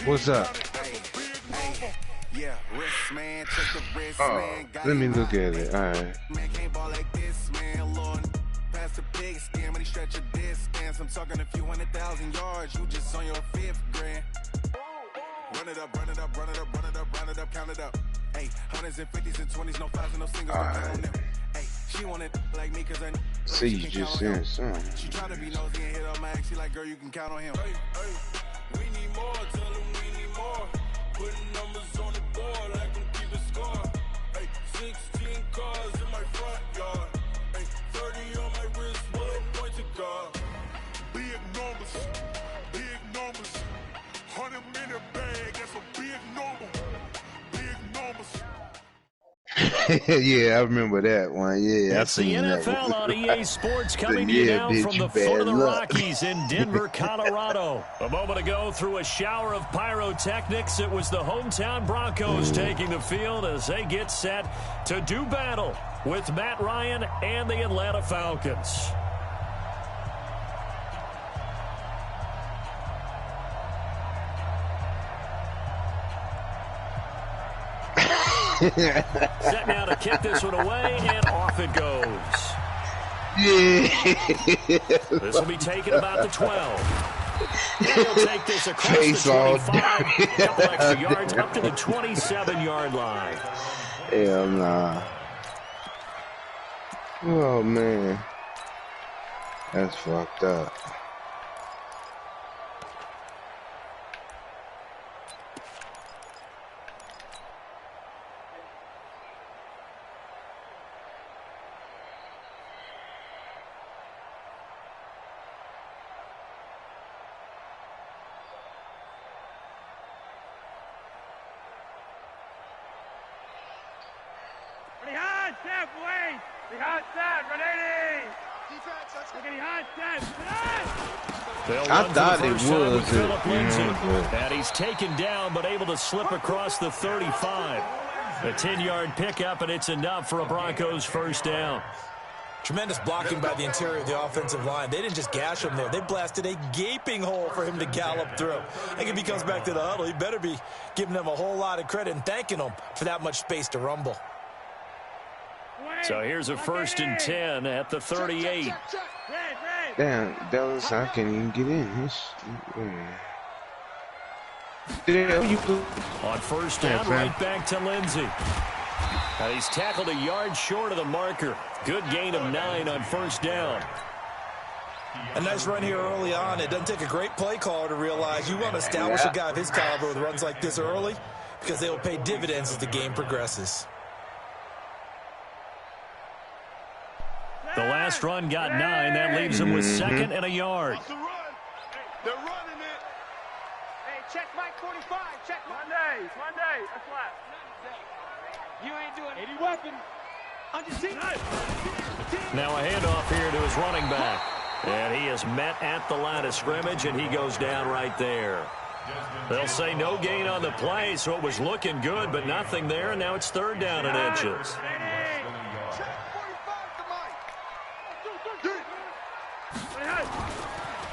What's up? Oh, let me look at it. All right. I'm talking a few 100,000 yards. You just on your 5th grand. Run it up, run it up, run it up, run it up, run it up, count it up. Hey, hundreds and 50s and 20s, no fives and no singles. Don't count on them. Hey, she wanted like me because I see you just saying something. She tried to be nosy and hit up my ex. She like, girl, you can count on him. Hey, we need more, tell them we need more. Putting numbers on the board like I'm keeping score. Hey, 16 cars in my front yard. Hey, 30 on my wrist, what point to God. Big numbers, 100-minute bag, that's a big number, big numbers. Yeah, I remember that one. Yeah, it's the NFL on EA Sports coming to you now from the foot of the Rockies in Denver, Colorado. A moment ago, through a shower of pyrotechnics, it was the hometown Broncos taking the field as they get set to do battle with Matt Ryan and the Atlanta Falcons. Set now to kick this one away, and off it goes. Yeah. This will be taken about the 12. He'll take this across the 25, a couple extra yards up to the 27-yard line. Hell nah. Oh, man. That's fucked up. I thought it was. And he's taken down, but able to slip across the 35. A 10-yard pickup, and it's enough for a Broncos first down. Tremendous blocking by the interior of the offensive line. They didn't just gash him there. They blasted a gaping hole for him to gallop through. I think if he comes back to the huddle, he better be giving them a whole lot of credit and thanking them for that much space to rumble. So here's a 1st and 10 at the 38. Damn, Dallas, I can't even get in. On first down, right back to Lindsey. He's tackled a yard short of the marker. Good gain of 9 on first down. A nice run here early on. It doesn't take a great play caller to realize you want to establish a guy of his caliber with runs like this early because they will pay dividends as the game progresses. The last run got 9. That leaves him with 2nd and a yard. They're running it. Hey, check Mike 45. Check Monday. That's flat. You ain't doing 80 weapon. Now a handoff here to his running back. And he is met at the line of scrimmage, and he goes down right there. They'll say no gain on the play, so it was looking good, but nothing there, and now it's 3rd down and inches.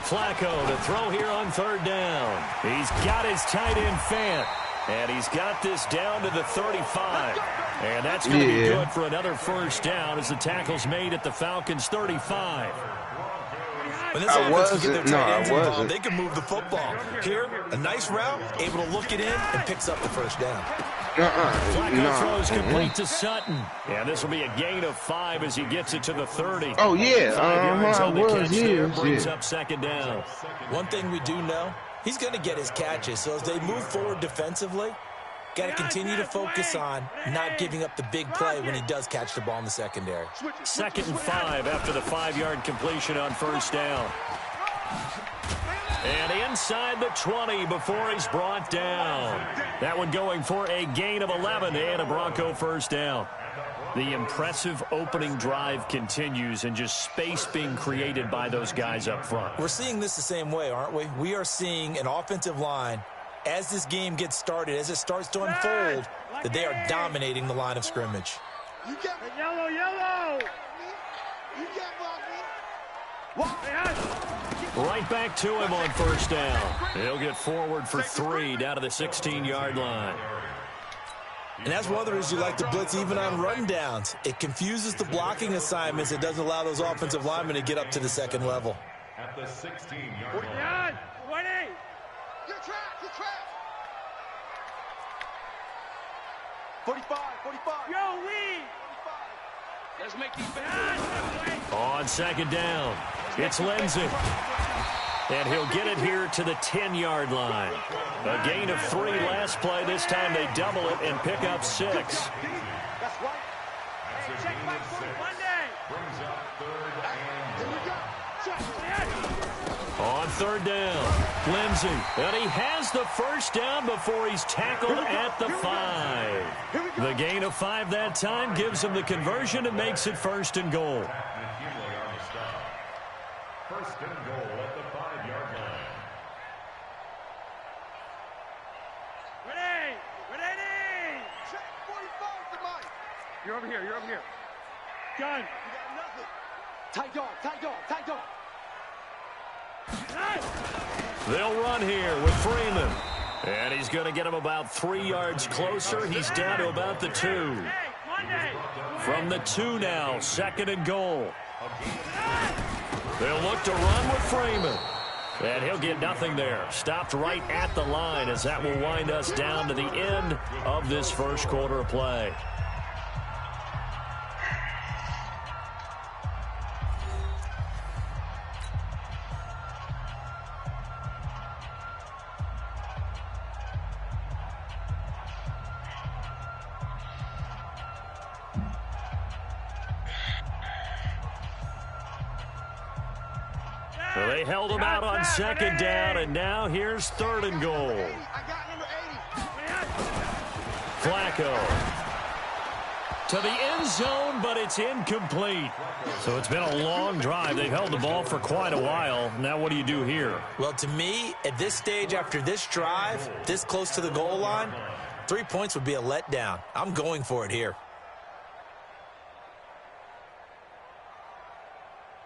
Flacco to throw here on 3rd down. He's got his tight end Fant, and he's got this down to the 35. And that's going to be good for another first down as the tackle's made at the Falcons' 35. When this offense can get their tight ends involved, they can move the football. Here, a nice route, able to look it in, and picks up the first down. Flacco throws complete to Sutton. And this will be a gain of 5 as he gets it to the 30. Oh, yeah. 5 yards on the catch there, brings up 2nd down. One thing we do know, he's going to get his catches. So as they move forward defensively, got to continue to focus on not giving up the big play when he does catch the ball in the secondary. 2nd and 5 after the 5-yard completion on first down. And inside the 20 before he's brought down. That one going for a gain of 11 and a Bronco first down. The impressive opening drive continues and just space being created by those guys up front. We're seeing this the same way, aren't we? We are seeing an offensive line, as this game gets started, as it starts to unfold, that they are dominating the line of scrimmage. You get yellow. You get Right back to him on first down. He'll get forward for 3 down to the 16-yard line. And that's one of the reasons you like to blitz even on rundowns. It confuses the blocking assignments. It doesn't allow those offensive linemen to get up to the second level. At the 16-yard line. 20. You're trapped. You're trapped. 45. 45. Yo, lead. 45. Let's make these bad. On second down, it's Lindsay. And he'll get it here to the 10-yard line. A gain of 3 last play. This time they double it and pick up 6. That's right. Hey, check my foot Monday. Brings up third and on third down, Lindsay. And he has the first down before he's tackled at the 5. The gain of 5 that time gives him the conversion and makes it first and goal. First and goal at the 5-yard line. Ready! Ready! Check 45 to Mike. You're over here. You're over here. Gun. You got nothing. Tight dog. Tight dog. Tight dog. Nice. They'll run here with Freeman. And he's going to get him about 3 yards closer. He's down to about the 2. From the 2 now, second and goal. They'll look to run with Freeman. And he'll get nothing there. Stopped right at the line as that will wind us down to the end of this first quarter of play. Well, they held him out on second down, and now here's third and goal. Flacco to the end zone, but it's incomplete. So it's been a long drive. They've held the ball for quite a while. Now what do you do here? Well, to me, at this stage, after this drive, this close to the goal line, 3 points would be a letdown. I'm going for it here.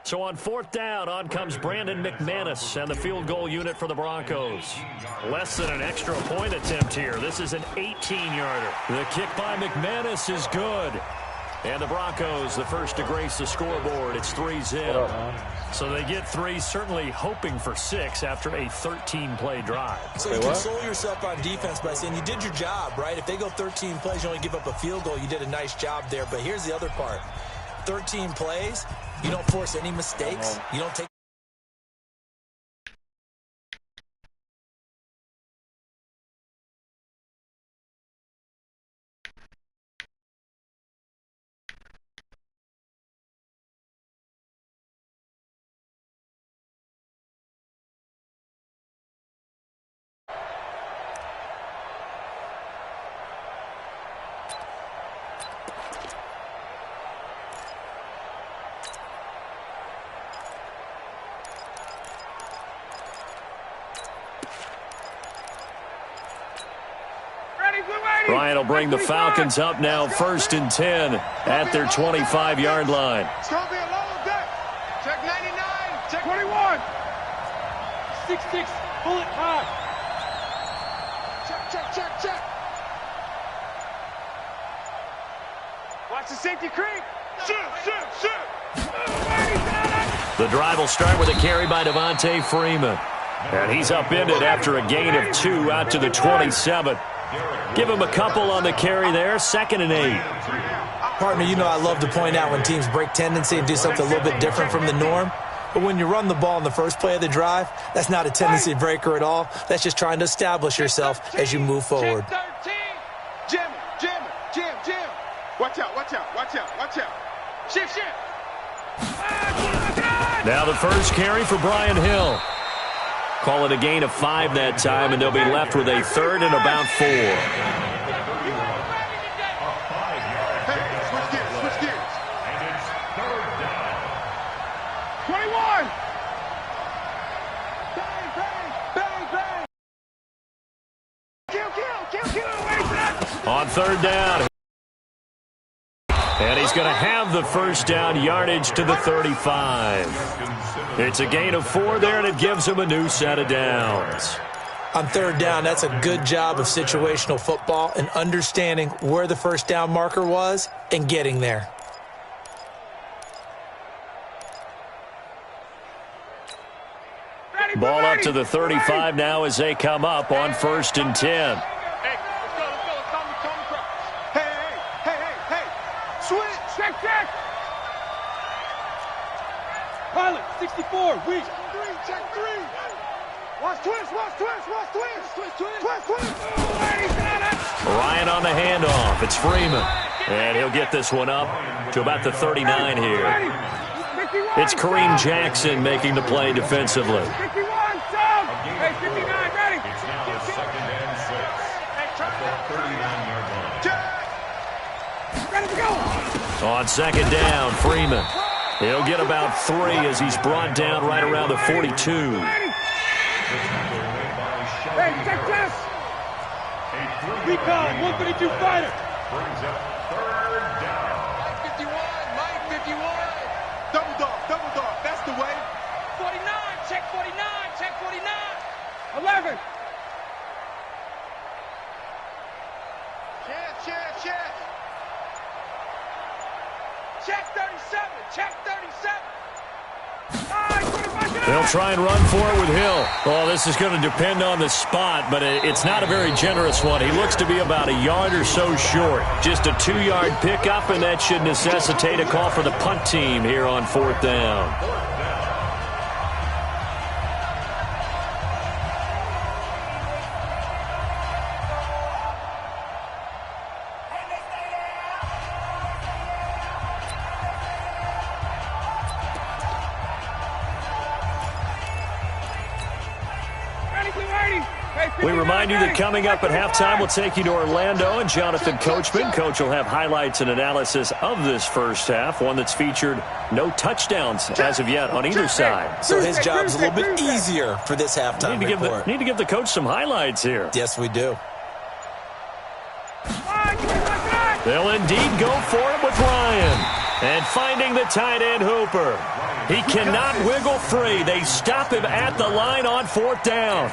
So on fourth down, on comes Brandon McManus and the field goal unit for the Broncos. Less than an extra point attempt here. This is an 18-yarder. The kick by McManus is good. And the Broncos, the first to grace the scoreboard. It's 3-zip. So they get 3, certainly hoping for 6 after a 13-play drive. So you console yourself on defense by saying you did your job, right? If they go 13 plays, you only give up a field goal. You did a nice job there. But here's the other part. 13 plays, you don't force any mistakes. You don't take. Ryan will bring the Falcons up now, 1st and 10 at their 25-yard line. It's going to be a long day. Check 99. Check 21. 6-6. Bullet high. Check. Watch the safety creep. Shoot. The drive will start with a carry by Devontae Freeman. And he's upended after a gain of 2 out to the 27. Give him a couple on the carry there, 2nd and 8. Partner, you know I love to point out when teams break tendency and do something a little bit different from the norm. But when you run the ball in the first play of the drive, that's not a tendency breaker at all. That's just trying to establish yourself as you move forward. Jim. Watch out. Shift. Now the first carry for Brian Hill. Call it a gain of 5 that time, and they'll be left with a 3rd and about 4. Switch gears. And it's 3rd down. 21. Bang. Kill. On 3rd down. And he's going to have the first down, yardage to the 35. It's a gain of 4 there, and it gives him a new set of downs. On third down, that's a good job of situational football and understanding where the first down marker was and getting there. Ball up to the 35 now as they come up on 1st and 10. Hey, let's go. Hey. Switch. Check. Pilot, 64, weak. Check 3. Watch twist. Ryan on the handoff. It's Freeman. And he'll get this one up to about the 39 here. It's Kareem Jackson making the play defensively. 51, sub. Hey, 59, ready. It's now 2nd and 6 at the 39-yard line. Ready to go. On 2nd down, Freeman. He'll get about 3 as he's brought down right around the 42. Hey, check this. Recon, 152 fighter. Brings up 3rd down. Mike 51. Double dog, that's the way. 49, check 49. 11. Check 37, check 37. They'll try and run for it with Hill. Well, this is going to depend on the spot, but it's not a very generous one. He looks to be about a yard or so short. Just a 2-yard pickup, and that should necessitate a call for the punt team here on 4th down. We remind you that coming up at halftime, we'll take you to Orlando and Jonathan Coachman. Coach will have highlights and analysis of this first half, one that's featured no touchdowns as of yet on either side. So his job's a little bit easier for this halftime report. Need to give the coach some highlights here. Yes, we do. They'll indeed go for it with Ryan. And finding the tight end, Hooper. He cannot wiggle free. They stop him at the line on 4th down.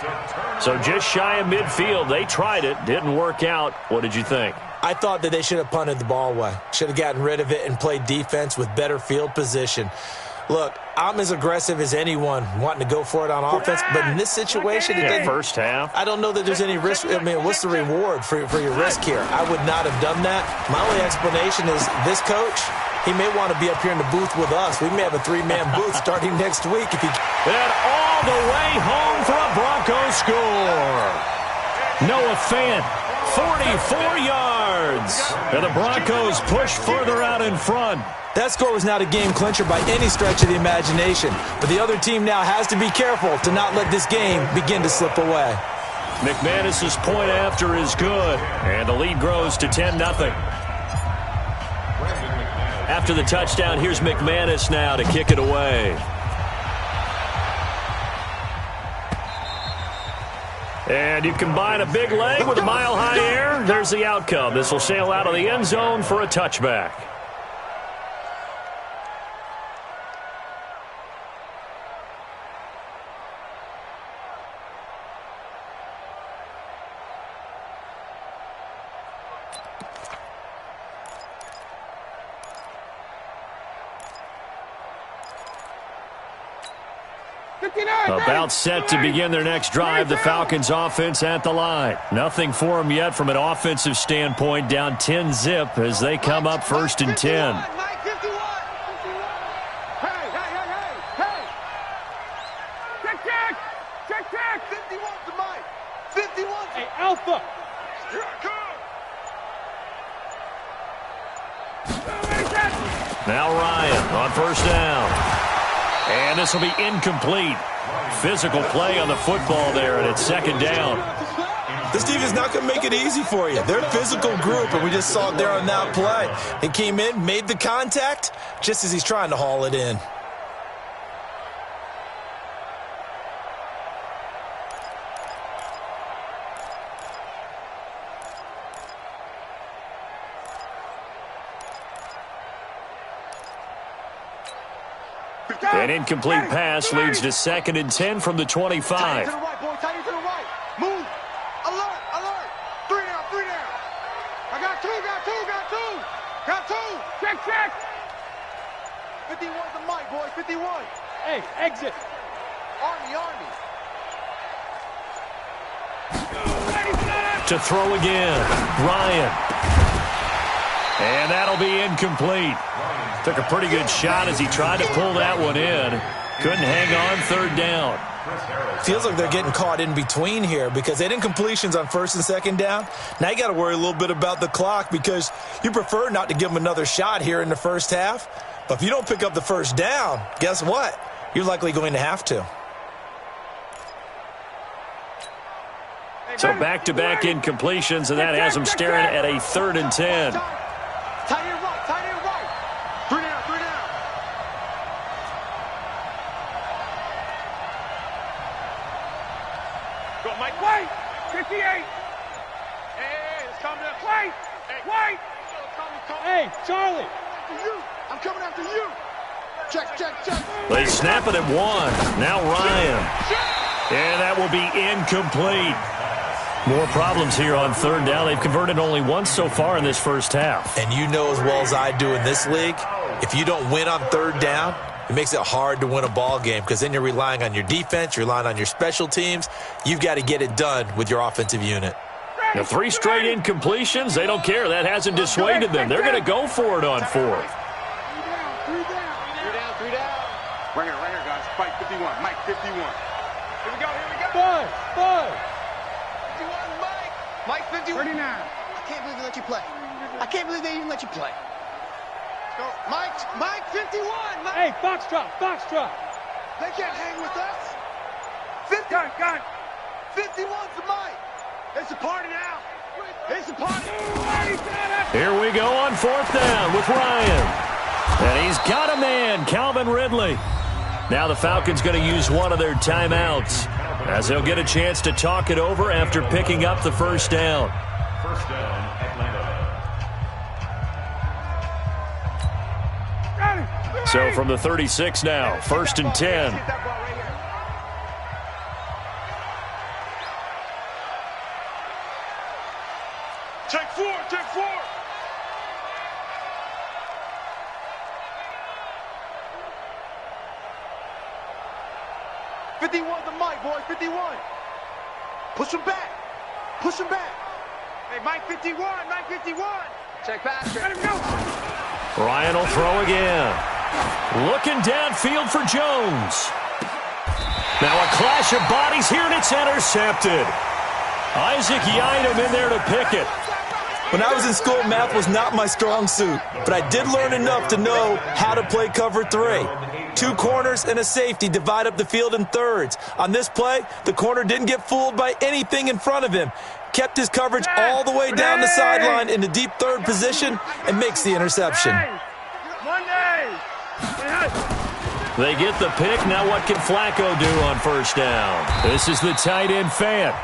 So just shy of midfield. They tried it. Didn't work out. What did you think? I thought that they should have punted the ball away. Should have gotten rid of it and played defense with better field position. Look, I'm as aggressive as anyone wanting to go for it on offense, but in this situation, it didn't. First half. I don't know that there's any risk. I mean, what's the reward for your risk here? I would not have done that. My only explanation is this coach, he may want to be up here in the booth with us. We may have a 3-man booth starting next week. If he... And all the way home for a Broncos score. Noah Fant, 44 yards. And the Broncos push further out in front. That score was not a game clincher by any stretch of the imagination. But the other team now has to be careful to not let this game begin to slip away. McManus's point after is good. And the lead grows to 10-0. After the touchdown, here's McManus now to kick it away. And you combine a big leg with a mile-high air. There's the outcome. This will sail out of the end zone for a touchback. About set to begin their next drive, the Falcons offense at the line. Nothing for them yet from an offensive standpoint, down 10-0 as they come up 1st and 10. Check. 51 to Mike. 51. Hey, Alpha. Here I come. Now Ryan on 1st down. And this will be incomplete. Physical play on the football there, and it's 2nd down. This defense is not going to make it easy for you. They're a physical group, and we just saw it there on that play. He came in, made the contact, just as he's trying to haul it in. An incomplete pass leads to 2nd and 10 from the 25. Tight to the right, boy. Tight to the right. Move. Alert, alert. 3 down, 3 down. I got two. Check. 51's the mic, boy. 51. Hey, exit. Army. To throw again, Ryan. And that'll be incomplete. Took a pretty good shot as he tried to pull that one in. Couldn't hang on 3rd down. Feels like they're getting caught in between here because they had incompletions on 1st and 2nd down. Now you got to worry a little bit about the clock because you prefer not to give them another shot here in the first half. But if you don't pick up the 1st down, guess what? You're likely going to have to. So back-to-back incompletions, and that has them staring at a 3rd and 10. Tight end right. 3 down. Go, Mike. Wait. 58. Hey, it's coming up. Wait. Hey, Charlie. I'm coming after you. Check. They snap it at 1. Now Ryan. And that will be incomplete. More problems here on 3rd down. They've converted only once so far in this first half. And you know as well as I do in this league, if you don't win on 3rd down, it makes it hard to win a ball game because then you're relying on your defense, you're relying on your special teams. You've got to get it done with your offensive unit. Now 3 straight incompletions. They don't care. That hasn't dissuaded them. They're going to go for it on 4th. 3 down. Right here, guys. Fight 51. Mike, 51. Here we go. Boy. 51, Mike 51. 39. I can't believe they let you play. I can't believe they even let you play. Go, Mike 51. Hey, Foxtrot. They can't hang with us. 50. Got it. 51's the Mike. It's a party now. It's a party. Here we go on 4th down with Ryan. And he's got a man, Calvin Ridley. Now the Falcons going to use one of their timeouts as they'll get a chance to talk it over after picking up the 1st down. 1st down, Atlanta. So from the 36 now, 1st and 10. Check 4. 51's the mic, boy. 51. Push him back. Hey, Mike 51. Check pass. Let him go. Ryan will throw again. Looking downfield for Jones. Now a clash of bodies here, and it's intercepted. Isaac Yiadom in there to pick it. When I was in school, math was not my strong suit, but I did learn enough to know how to play cover 3. 2 corners and a safety divide up the field in thirds. On this play, the corner didn't get fooled by anything in front of him. Kept his coverage all the way down the sideline in the deep 3rd position and makes the interception. They get the pick. Now what can Flacco do on 1st down? This is the tight end Fant.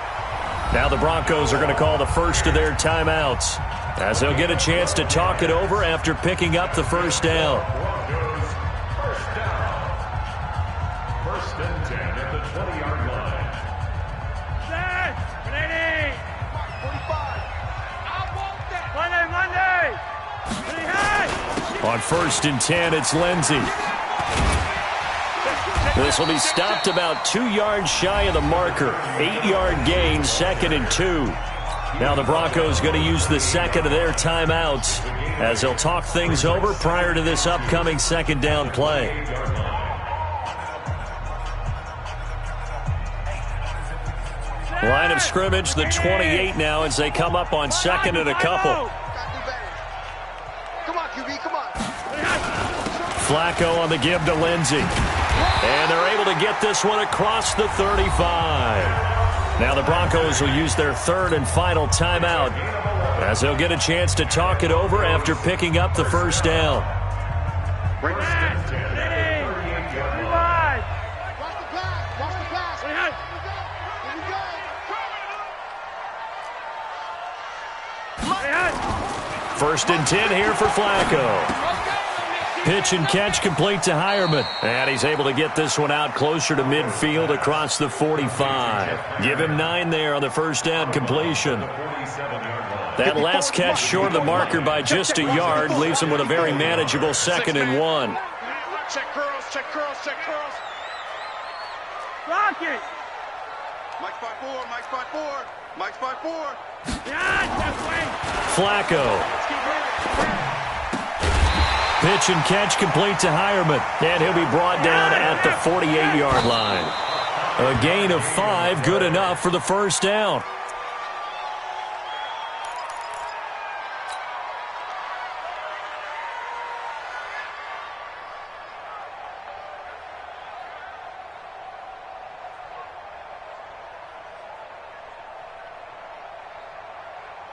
Now the Broncos are going to call the first of their timeouts as they'll get a chance to talk it over after picking up the 1st down. 1st and 10 at the 20-yard line. Ready. 45. I want that. Monday. On 1st and 10, it's Lindsey. This will be stopped about 2 yards shy of the marker. 8-yard gain, 2nd and 2. Now the Broncos going to use the 2nd of their timeouts as they'll talk things over prior to this upcoming 2nd down play. Line of scrimmage, the 28 now as they come up on 2nd and a couple. Come on, QB, come on. Flacco on the give to Lindsey. And they're able to get this one across the 35. Now the Broncos will use their 3rd and final timeout as they'll get a chance to talk it over after picking up the 1st down. First and 10 here for Flacco. Pitch and catch complete to Hireman. And he's able to get this one out closer to midfield across the 45. Give him 9 there on the first down completion. That last catch short of the marker by just a yard leaves him with a very manageable 2nd and 1. Check curls, check curls, check curls. Rock it. Mike's 5-4, Mike's 5-4, Mike's 5-4. Flacco. Pitch and catch complete to Hireman. And he'll be brought down at the 48-yard line. A gain of 5, good enough for the first down.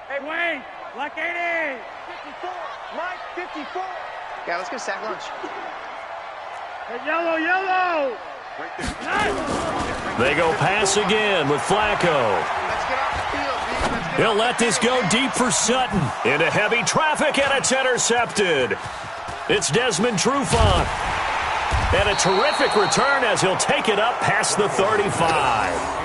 Hey, Wayne, Black 80. 54, Mike, 54. Yeah, let's go sack lunch. Hey, yellow, yellow. They go pass again with Flacco. Let's get off the field, He'll let this go deep for Sutton. Into heavy traffic, and it's intercepted. It's Desmond Trufant. And a terrific return as he'll take it up past the 35.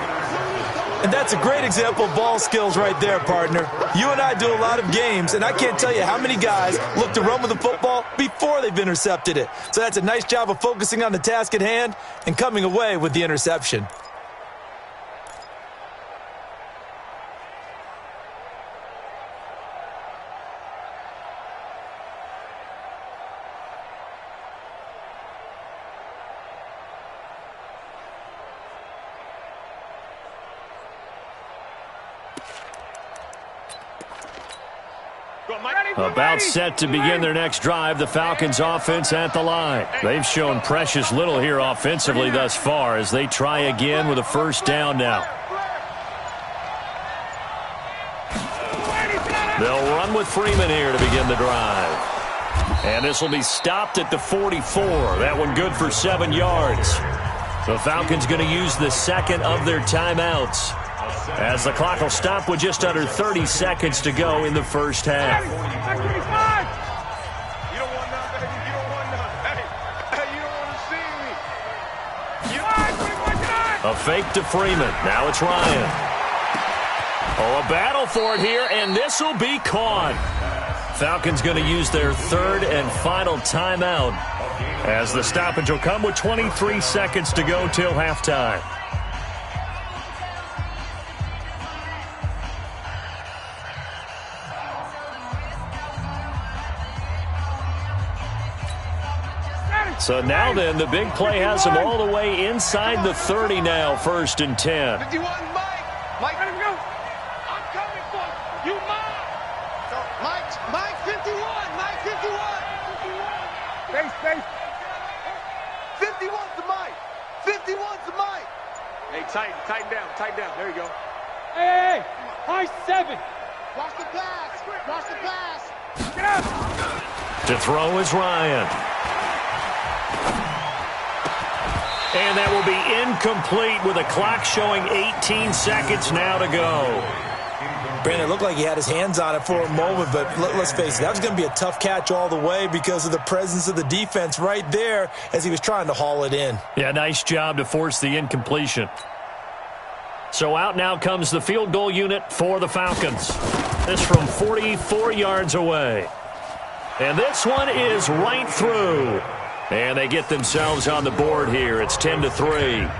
And that's a great example of ball skills right there, partner. You and I do a lot of games, and I can't tell you how many guys look to run with the football before they've intercepted it. So that's a nice job of focusing on the task at hand and coming away with the interception. About set to begin their next drive, the Falcons offense at the line. They've shown precious little here offensively thus far as they try again with a first down now. They'll run with Freeman here to begin the drive. And this will be stopped at the 44. That one good for 7 yards. The Falcons going to use the second of their timeouts, as the clock will stop with just under 30 seconds to go in the first half. You don't want none, baby. You don't want none. Hey, you don't want to see me. A fake to Freeman. Now it's Ryan. Oh, a battle for it here, and this will be caught. Falcons going to use their third and final timeout, as the stoppage will come with 23 seconds to go till halftime. So now then, the big play has them all the way inside the 30 now, 1st and 10. 51, Mike. Mike, let him go. I'm coming for you, Mike. Mike, 51. Mike, 51. Space. 51's to Mike. 51's to Mike. Hey, tighten down. There you go. Hey. High 7. Watch the pass. Get up. To throw is Ryan. And that will be incomplete with a clock showing 18 seconds now to go. Brandon, it looked like he had his hands on it for a moment, but let's face it, that was going to be a tough catch all the way because of the presence of the defense right there as he was trying to haul it in. Yeah, nice job to force the incompletion. So out now comes the field goal unit for the Falcons. This from 44 yards away. And this one is right through. And they get themselves on the board here. It's 10-3.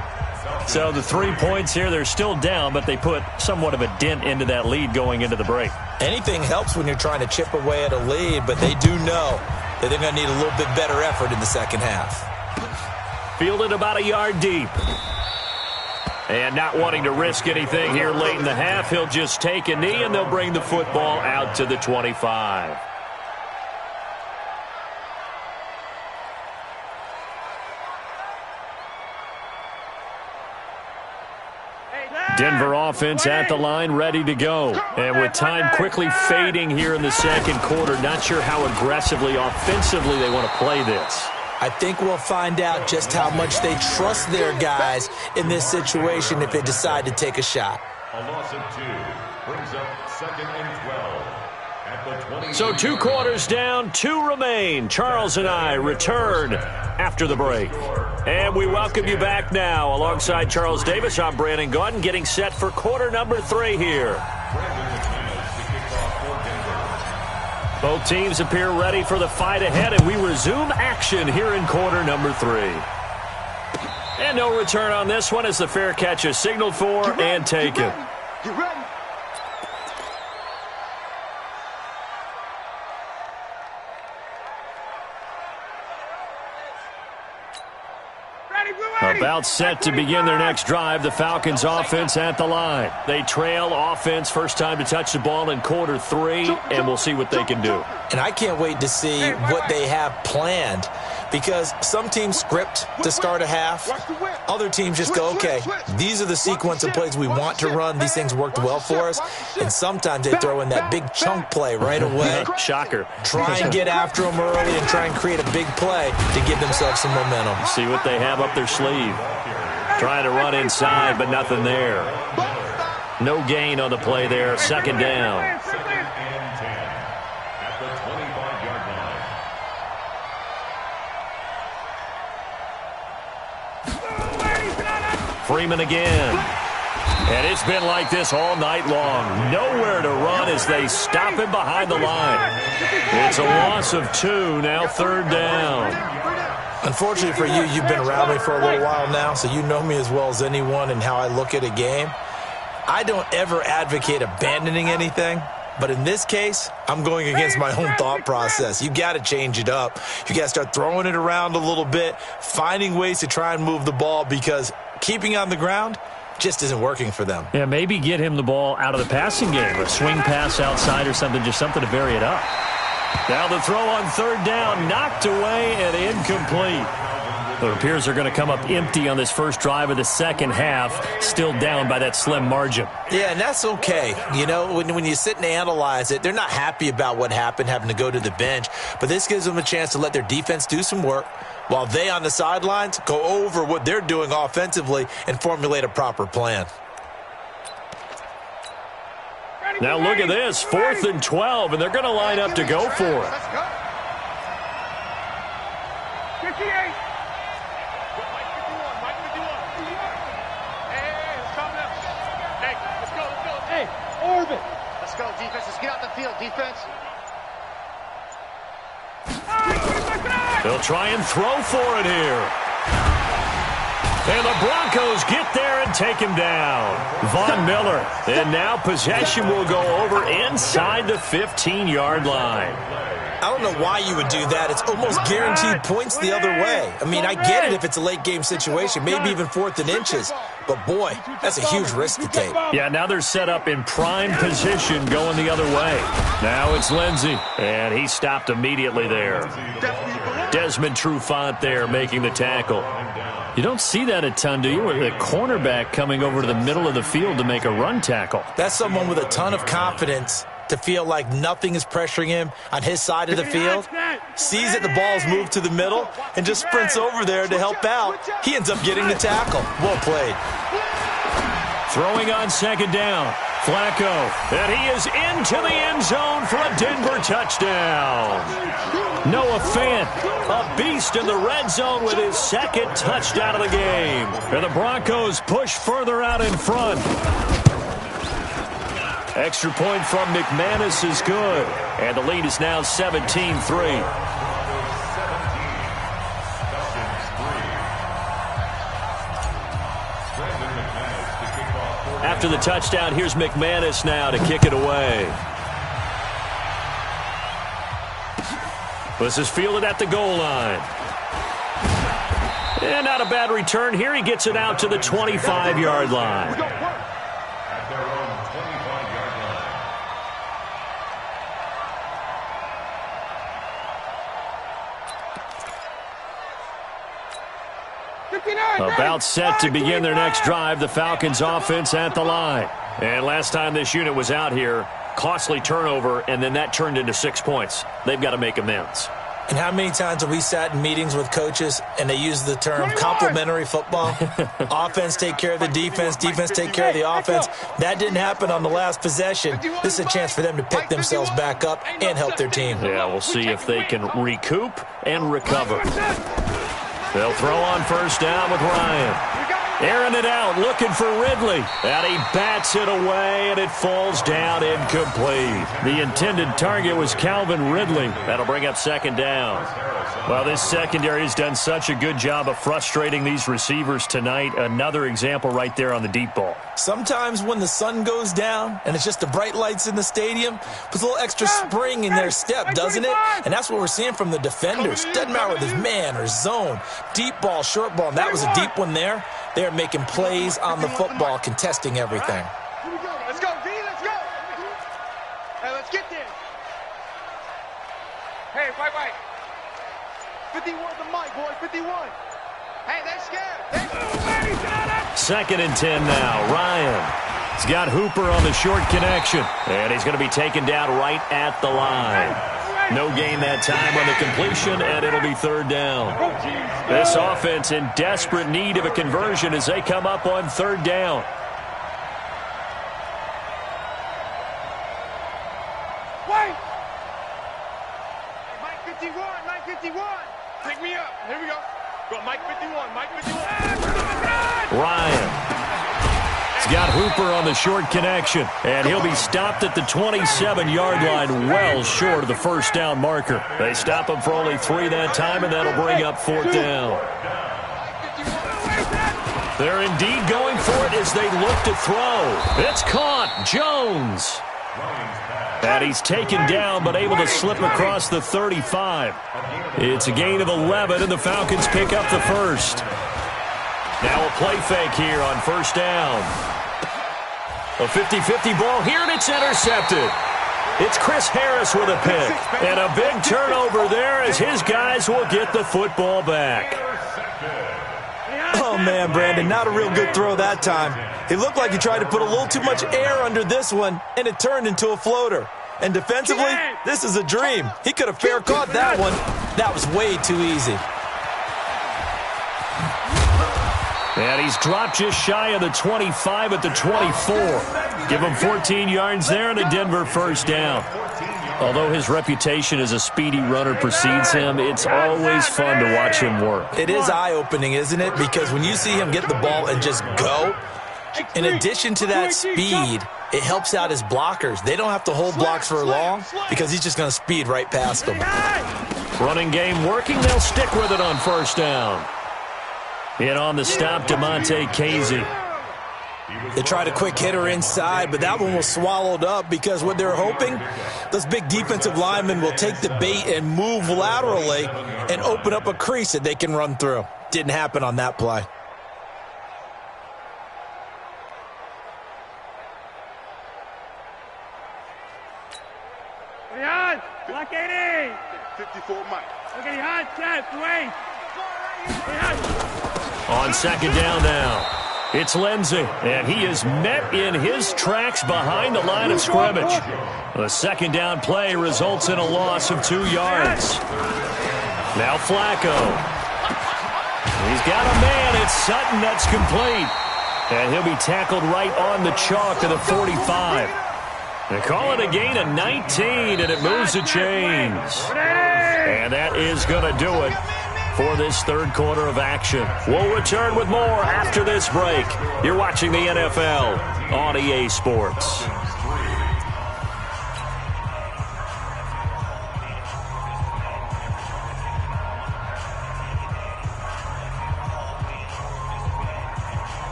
So the 3 points here, they're still down, but they put somewhat of a dent into that lead going into the break. Anything helps when you're trying to chip away at a lead, but they do know that they're going to need a little bit better effort in the second half. Fielded about a yard deep. And not wanting to risk anything here late in the half, he'll just take a knee, and they'll bring the football out to the 25. Denver offense at the line, ready to go. And with time quickly fading here in the second quarter, not sure how aggressively, offensively they want to play this. I think we'll find out just how much they trust their guys in this situation if they decide to take a shot. A loss of 2 brings up 2nd and 12. So 2 quarters down, 2 remain. Charles and I return after the break. And we welcome you back now. Alongside Charles Davis, I'm Brandon Gaudin, getting set for quarter number 3 here. Both teams appear ready for the fight ahead, and we resume action here in quarter number 3. And no return on this one as the fair catch is signaled for and taken. You ready? About set to begin their next drive, the Falcons offense at the line. They trail offense, first time to touch the ball in quarter 3, and we'll see what they can do. And I can't wait to see what they have planned, because some teams script to start a half. Other teams just go, okay, these are the sequence of plays we want to run. These things worked well for us. And sometimes they throw in that big chunk play right away. Shocker. Try and get after them early and try and create a big play to give themselves some momentum. See what they have up their sleeve. Trying to run inside, but nothing there. No gain on the play there. Second down. Freeman again. And it's been like this all night long. Nowhere to run as they stop him behind the line. It's a loss of 2, now third down. Unfortunately for you, you've been around me for a little while now, so you know me as well as anyone and how I look at a game. I don't ever advocate abandoning anything, but in this case, I'm going against my own thought process. You got to change it up. You got to start throwing it around a little bit, finding ways to try and move the ball, because keeping on the ground just isn't working for them. Yeah, maybe get him the ball out of the passing game, a swing pass outside or something, just something to vary it up. Now the throw on third down, knocked away and incomplete. It appears they're going to come up empty on this first drive of the second half, still down by that slim margin. Yeah, and that's okay. You know, when you sit and analyze it, they're not happy about what happened, having to go to the bench. But this gives them a chance to let their defense do some work while they on the sidelines go over what they're doing offensively and formulate a proper plan. Now look at this, 4th and 12, and they're going to line up to go for it. Let's go. 58. Mike 51. Hey, it's coming up. Hey, let's go. Hey, orbit. Let's go, defense. Let's get out the field, defense. They'll try and throw for it here. And the Broncos get there and take him down. Von Miller. And now possession will go over inside the 15-yard line. I don't know why you would do that. It's almost guaranteed points the other way. I mean, I get it if it's a late-game situation, maybe even 4th and inches. But, boy, that's a huge risk to take. Yeah, now they're set up in prime position going the other way. Now it's Lindsey, and he stopped immediately there. Desmond Trufant there making the tackle. You don't see that a ton, do you? With a cornerback coming over to the middle of the field to make a run tackle. That's someone with a ton of confidence to feel like nothing is pressuring him on his side of the field. Sees that the ball's moved to the middle and just sprints over there to help out. He ends up getting the tackle. Well played. Throwing on second down. Flacco, and he is into the end zone for a Denver touchdown. Noah Fant, a beast in the red zone with his second touchdown of the game. And the Broncos push further out in front. Extra point from McManus is good, and the lead is now 17-3. After the touchdown, here's McManus now to kick it away. This is fielded at the goal line. And not a bad return here. He gets it out to the 25-yard line. About set to begin their next drive, the Falcons offense at the line. And last time this unit was out here, costly turnover, and then that turned into 6 points. They've got to make amends. And how many times have we sat in meetings with coaches and they use the term complementary football? Offense take care of the defense, defense take care of the offense. That didn't happen on the last possession. This is a chance for them to pick themselves back up and help their team. Yeah, we'll see if they can recoup and recover. They'll throw on first down with Ryan. Airing it out, looking for Ridley. And he bats it away, and it falls down incomplete. The intended target was Calvin Ridley. That'll bring up second down. Well, this secondary has done such a good job of frustrating these receivers tonight. Another example right there on the deep ball. Sometimes when the sun goes down and it's just the bright lights in the stadium, puts a little extra spring in their step, doesn't it? And that's what we're seeing from the defenders. Doesn't matter whether it's man or zone, deep ball, short ball. And that was a deep one there. They're making plays on the football, contesting everything. Here we go. Let's go, V. Let's go. Hey, let's get there. Hey, white. 51 the mic, boy. 51. Hey, they're scared. Second and 10 now. Ryan. He's got Hooper on the short connection. And he's going to be taken down right at the line. No gain that time on the completion, and it'll be third down. This offense in desperate need of a conversion as they come up on third down. Wait! Mike 51, Mike 51. Pick me up. Here we go. Go, Mike 51, Mike 51. Ryan. He's got Hooper on the short connection, and he'll be stopped at the 27-yard line, well short of the first down marker. They stop him for only 3 that time, and that'll bring up fourth down. They're indeed going for it as they look to throw. It's caught. Jones. And he's taken down, but able to slip across the 35. It's a gain of 11, and the Falcons pick up the first. Now a play fake here on first down. A 50-50 ball here, and it's intercepted. It's Chris Harris with a pick. And a big turnover there as his guys will get the football back. Oh, man, Brandon, not a real good throw that time. It looked like he tried to put a little too much air under this one, and it turned into a floater. And defensively, this is a dream. He could have fair caught that one. That was way too easy. And he's dropped just shy of the 25 at the 24. Give him 14 yards there and a Denver first down. Although his reputation as a speedy runner precedes him, it's always fun to watch him work. It is eye-opening, isn't it? Because when you see him get the ball and just go, in addition to that speed, it helps out his blockers. They don't have to hold blocks for long because he's just going to speed right past them. Running game working. They'll stick with it on first down. In on the stop, DeMonte Casey. They tried a quick hitter inside, but that one was swallowed up because what they're hoping, those big defensive linemen will take the bait and move laterally and open up a crease that they can run through. Didn't happen on that play. Block 80. 54 Mike. Okay, hot set, wait. On second down now. It's Lindsey, and he is met in his tracks behind the line of scrimmage. The second down play results in a loss of 2 yards. Now Flacco. He's got a man. It's Sutton that's complete. And he'll be tackled right on the chalk of the 45. They call it a gain of 19, and it moves the chains. And that is going to do it for this third quarter of action. We'll return with more after this break. You're watching the NFL on EA Sports.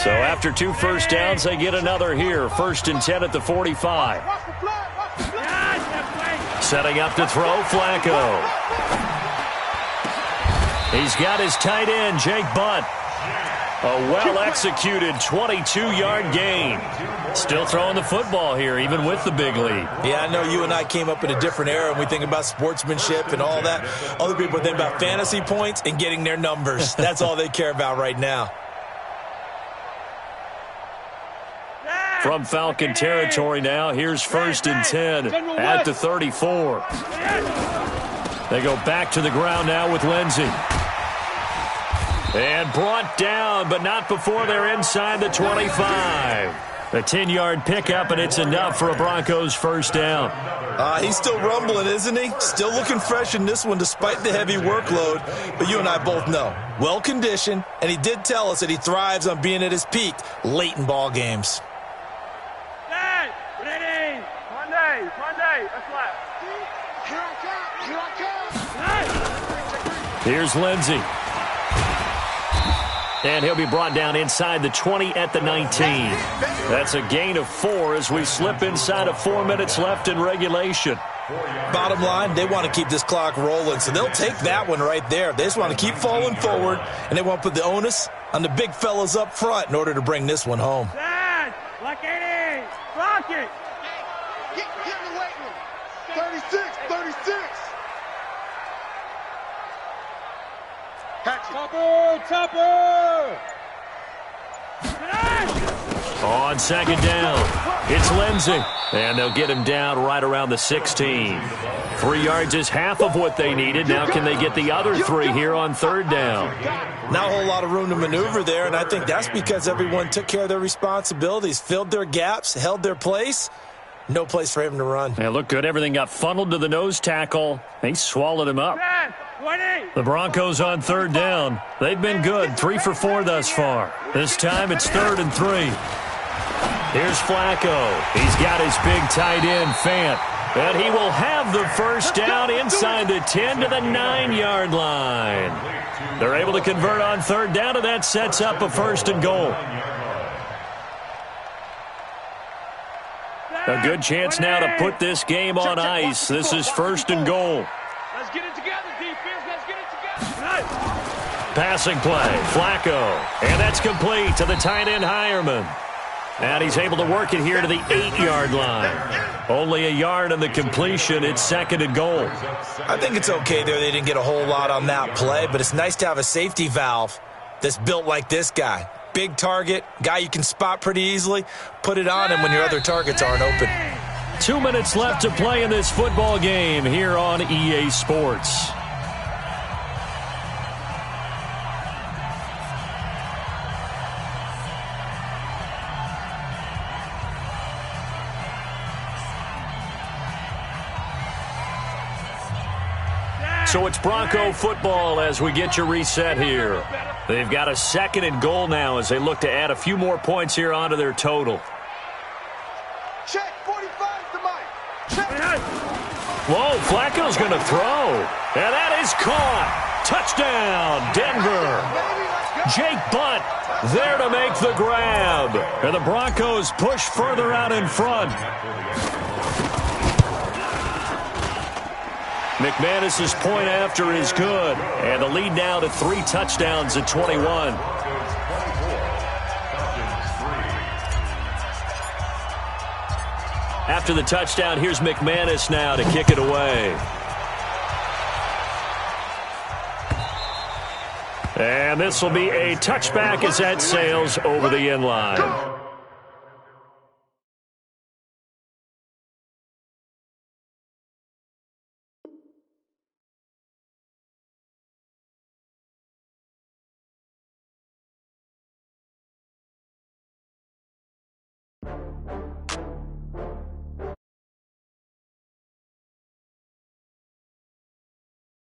So after 2 first downs, they get another here. 1st and 10 at the 45. Setting up to throw, Flacco. He's got his tight end, Jake Butt. A well-executed 22-yard gain. Still throwing the football here, even with the big lead. Yeah, I know you and I came up in a different era, and we think about sportsmanship and all that. Other people think about fantasy points and getting their numbers. That's all they care about right now. From Falcon territory now, here's 1st and 10 at the 34. They go back to the ground now with Lindsey. And brought down, but not before they're inside the 25. A 10-yard pickup, and it's enough for a Broncos first down. He's still rumbling, isn't he? Still looking fresh in this one despite the heavy workload. But you and I both know, well-conditioned, and he did tell us that he thrives on being at his peak late in ball games. Hey, ready. Monday, that's left. Here I come. Here's Lindsey. And he'll be brought down inside the 20 at the 19. That's a gain of 4 as we slip inside of 4 minutes left in regulation. Bottom line, they want to keep this clock rolling, so they'll take that one right there. They just want to keep falling forward, and they want to put the onus on the big fellas up front in order to bring this one home. Dad, like 80, rock it. Get in the weight room. 36. Topper! On 2nd down, it's Lindsey. And they'll get him down right around the 16. 3 yards is half of what they needed. Now can they get the other 3 here on 3rd down? Not a whole lot of room to maneuver there, and I think that's because everyone took care of their responsibilities, filled their gaps, held their place. No place for him to run. Yeah, looked good. Everything got funneled to the nose tackle. They swallowed him up. The Broncos on 3rd down. They've been good, 3 for 4 thus far. This time it's 3rd and 3. Here's Flacco. He's got his big tight end, Fant. And he will have the first down inside the 10 to the 9-yard line. They're able to convert on 3rd down, and that sets up a 1st and goal. A good chance now to put this game on ice. This is 1st and goal. Let's get it together, defense. Let's get it together. Passing play, Flacco. And that's complete to the tight end, Hireman. And he's able to work it here to the 8-yard line. Only a yard on the completion. It's 2nd and goal. I think it's okay there. They didn't get a whole lot on that play, but it's nice to have a safety valve that's built like this guy. Big target, guy you can spot pretty easily. Put it on him when your other targets aren't open. 2 minutes left to play in this football game here on EA Sports. So it's Bronco football as we get you reset here. They've got a 2nd and goal now as they look to add a few more points here onto their total. Check 45 to Mike. Check. Whoa, Flacco's going to throw. And that is caught. Touchdown, Denver. Jake Butt there to make the grab. And the Broncos push further out in front. McManus's point after is good. And the lead now to 3 touchdowns at 21. After the touchdown, here's McManus now to kick it away. And this will be a touchback as that sails over the end line.